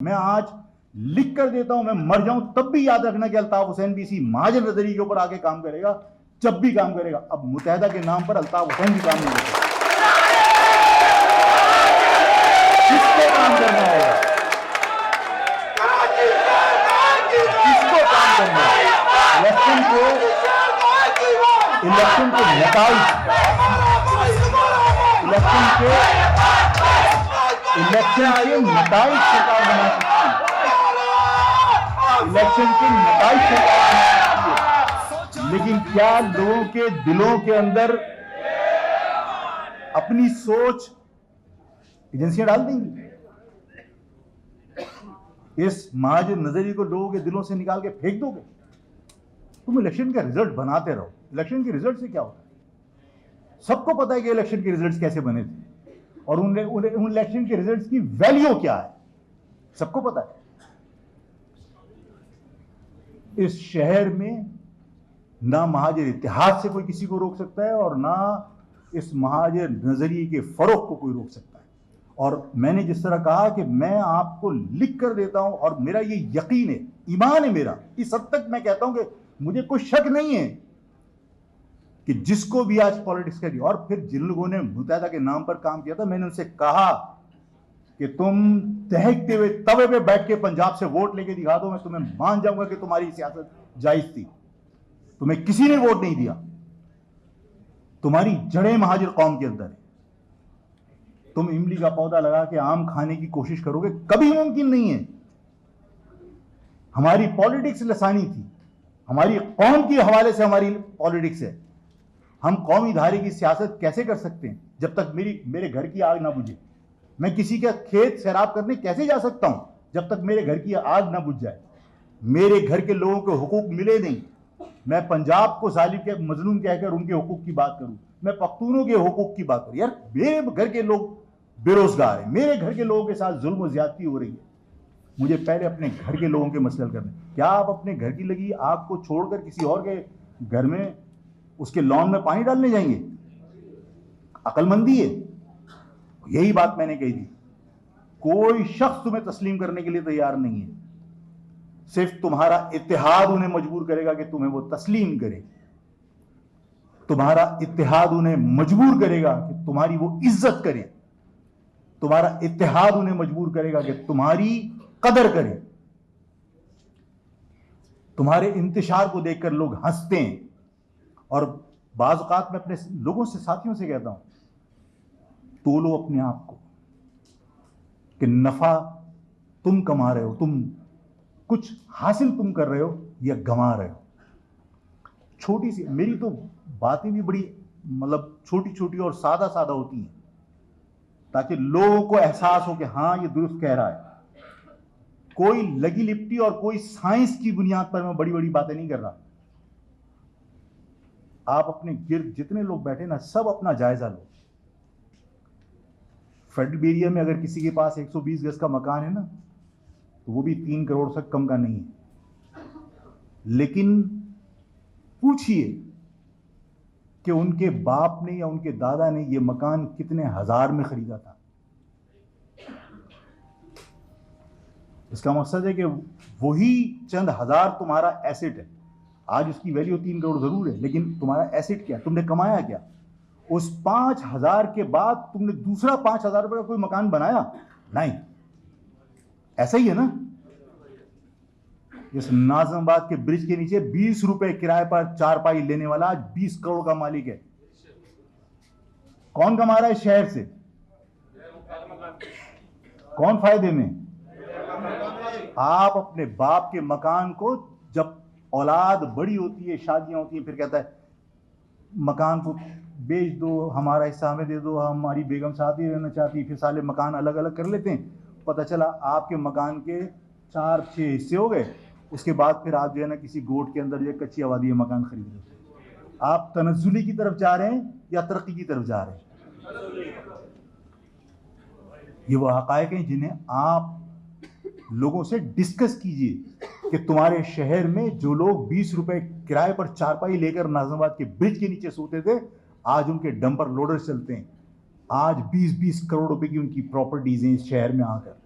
मैं आज लिख कर देता हूं, मैं मर जाऊं तब भी याद रखना कि अल्ताफ हुसैन भी इसी महाजन नजरिए के ऊपर आके काम करेगा, जब भी काम करेगा। अब मुत्तहदा के नाम पर अल्ताफ हुसैन भी काम नहीं करेगा। किसको काम करना होगा, किसको काम करना है? इलेक्शन को नताइज, इलेक्शन के नताइज सरकार बना सकती है, इलेक्शन के नताइज सरकार बना सकती है। लेकिन क्या लोगों के दिलों के अंदर अपनी सोच एजेंसियां डाल देंगी? इस महाजन नजरिए को लोगों के दिलों से निकाल के फेंक दोगे? तुम इलेक्शन का रिजल्ट बनाते रहो। इलेक्शन के रिजल्ट से क्या होता है? सबको पता है कि इलेक्शन के रिजल्ट्स कैसे बने थे और उन इलेक्शन के रिजल्ट्स की वैल्यू क्या है, सबको पता है। इस शहर में ना महाजन इतिहास से कोई किसी को रोक सकता है और ना इस महाजन नजरिए के फरोग को कोई रोक सकता है। और मैंने जिस तरह कहा कि मैं आपको लिख कर देता हूं और मेरा ये यकीन है, ईमान है मेरा, इस हद तक मैं कहता हूं कि मुझे कोई शक नहीं है कि जिसको भी आज पॉलिटिक्स करी। और फिर जिन लोगों ने मुत्तहदा के नाम पर काम किया था, मैंने उनसे कहा कि तुम दहकते हुए तवे पे बैठ के पंजाब से वोट लेके दिखा दो, मैं तुम्हें मान जाऊंगा कि तुम्हारी सियासत जायज थी। तुम्हें किसी ने वोट नहीं दिया, तुम्हारी जड़ें महाजर कौम के अंदर है। तुम इमली का पौधा लगा के आम खाने की कोशिश करोगे, कभी मुमकिन नहीं है। हमारी पॉलिटिक्स लसानी थी, हमारी कौम के हवाले से हमारी पॉलिटिक्स है। हम कौमी धारे की सियासत कैसे कर सकते हैं जब तक मेरे घर की आग ना बुझे? मैं किसी का खेत सैराब करने कैसे जा सकता हूं जब तक मेरे घर की आग ना बुझ जाए, मेरे घर के लोगों को हुकूक मिले नहीं? मैं पंजाब को जालिम के मजलूम कहकर उनके हुकूक की बात करूं, मैं पख्तूनों के हुकूक की बात करूं? यार, मेरे घर के लोग बेरोजगार हैं, मेरे घर के लोगों के साथ जुल्म और ज्यादती हो रही है। मुझे पहले अपने घर के लोगों के मसले करने। क्या आप अपने घर की लगी आग को छोड़कर किसी और के घर में उसके लॉन में पानी डालने जाएंगे? अकलमंदी है। यही बात मैंने कही थी। कोई शख्स तुम्हें तस्लीम करने के लिए तैयार नहीं है, सिर्फ तुम्हारा इत्तेहाद उन्हें मजबूर करेगा कि तुम्हें वो तस्लीम करे। तुम्हारा इत्तेहाद उन्हें मजबूर करेगा कि तुम्हारी वो इज्जत करे। तुम्हारा इत्तेहाद उन्हें मजबूर करेगा कि तुम्हारी कदर करे। तुम्हारे इंतशार को देखकर लोग हंसते हैं। और बाज़ औक़ात मैं अपने लोगों से, साथियों से कहता हूं, तोलो अपने आप को कि नफा तुम कमा रहे हो, तुम कुछ हासिल तुम कर रहे हो या गंवा रहे हो। छोटी सी मेरी तो बातें भी बड़ी मतलब छोटी छोटी और सादा सादा होती हैं ताकि लोगों को एहसास हो कि हाँ, ये दुरुस्त कह रहा है। कोई लगी लिपटी और कोई साइंस की बुनियाद पर मैं बड़ी बड़ी बातें नहीं कर रहा। आप अपने गिर्द जितने लोग बैठे ना, सब अपना जायजा लो। फेडरल एरिया में अगर किसी के पास 120 गज का मकान है ना, तो वो भी 3 करोड़ से कम का नहीं है। लेकिन पूछिए कि उनके बाप ने या उनके दादा ने ये मकान कितने हजार में खरीदा था। इसका मकसद है कि वही चंद हजार तुम्हारा एसेट है। आज उसकी वैल्यू 3 करोड़ जरूर है, लेकिन तुम्हारा एसेट क्या? तुमने कमाया क्या? उस 5,000 के बाद तुमने दूसरा 5,000 रुपए का कोई मकान बनाया? नहीं। ऐसा ही है ना। इस नाज़िमाबाद के ब्रिज के नीचे 20 रुपए किराए पर चारपाई लेने वाला आज 20 करोड़ का मालिक है। कौन कमा रहा है शहर से? कौन फायदे में? आप अपने बाप के मकान को, जब औलाद बड़ी होती है, शादियां होती हैं, फिर कहता है मकान को बेच दो, हमारा हिस्सा हमें दे दो, हमारी बेगम साथ ही रहना चाहती है। फिर साले मकान अलग अलग कर लेते हैं। पता चला आपके मकान के 4-6 हिस्से हो गए। उसके बाद फिर आप जो है ना किसी गोट के अंदर जो कच्ची आबादी में मकान खरीद लेते हैं। आप तनज़्ज़ुली की तरफ जा रहे हैं या तरक्की की तरफ जा रहे हैं? ये वो हक़ाइक़ हैं जिन्हें आप लोगों से डिस्कस कीजिए कि तुम्हारे शहर में जो लोग 20 रुपए किराए पर चारपाई लेकर नाज़िमाबाद के ब्रिज के नीचे सोते थे, आज उनके डंपर लोडर चलते हैं। आज 20-20 करोड़ रुपए की उनकी प्रॉपर्टीज हैं इस शहर में आकर।